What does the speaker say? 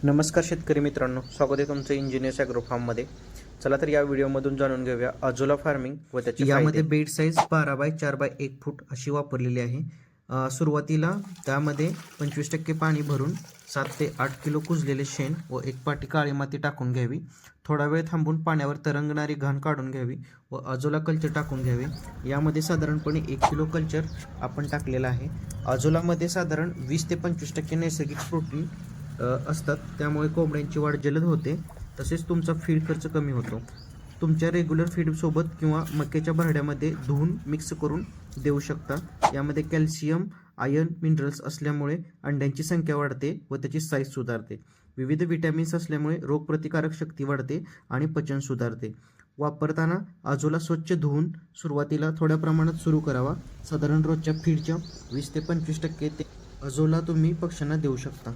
नमस्कार शेतकरी मित्रांनो, स्वागत आहे तुमचं इंजिनियर्स ॲग्रो फार्ममध्ये. चला तर या व्हिडिओमधून जाणून घेऊया अजोला फार्मिंग व त्याचे यामध्ये फायदे. बेड साईज 12 बाय 4 बाय 1 फूट अशी वापरलेली आहे. सुरुवातीला त्यामध्ये 25% पाणी भरून 7 ते 8 किलो कुजलेले शेण व 1 पाटी काळी माती टाकून घ्यावी. थोडा वेळ थांबून पाण्यावर तरंगणारी घाण काढून घ्यावी व अजोला कल्चर टाकून घ्यावे. यामध्ये साधारणपणे 1 किलो कल्चर आपण टाकलेलं आहे. अजोलामध्ये साधारण 20 ते 25% नैसर्गिक प्रोटीन असतात, त्यामुळे कोंबड्यांची वाढ जलद होते. तसेच तुमचा फीड खर्च कमी होतो. तुमच्या रेग्युलर फीडसोबत किंवा मक्याच्या भरड्यामध्ये धुवून मिक्स करून देऊ शकता. यामध्ये कॅल्शियम, आयर्न, मिनरल्स असल्यामुळे अंड्यांची संख्या वाढते व त्याची साईज सुधारते. विविध विटॅमिन्स असल्यामुळे रोगप्रतिकारक शक्ती वाढते आणि पचन सुधारते. वापरताना अजोला स्वच्छ धुवून सुरुवातीला थोड्या प्रमाणात सुरू करावा. साधारण रोजच्या फीडच्या 20 ते 25% ते अजोला तुम्ही पक्ष्यांना देऊ शकता.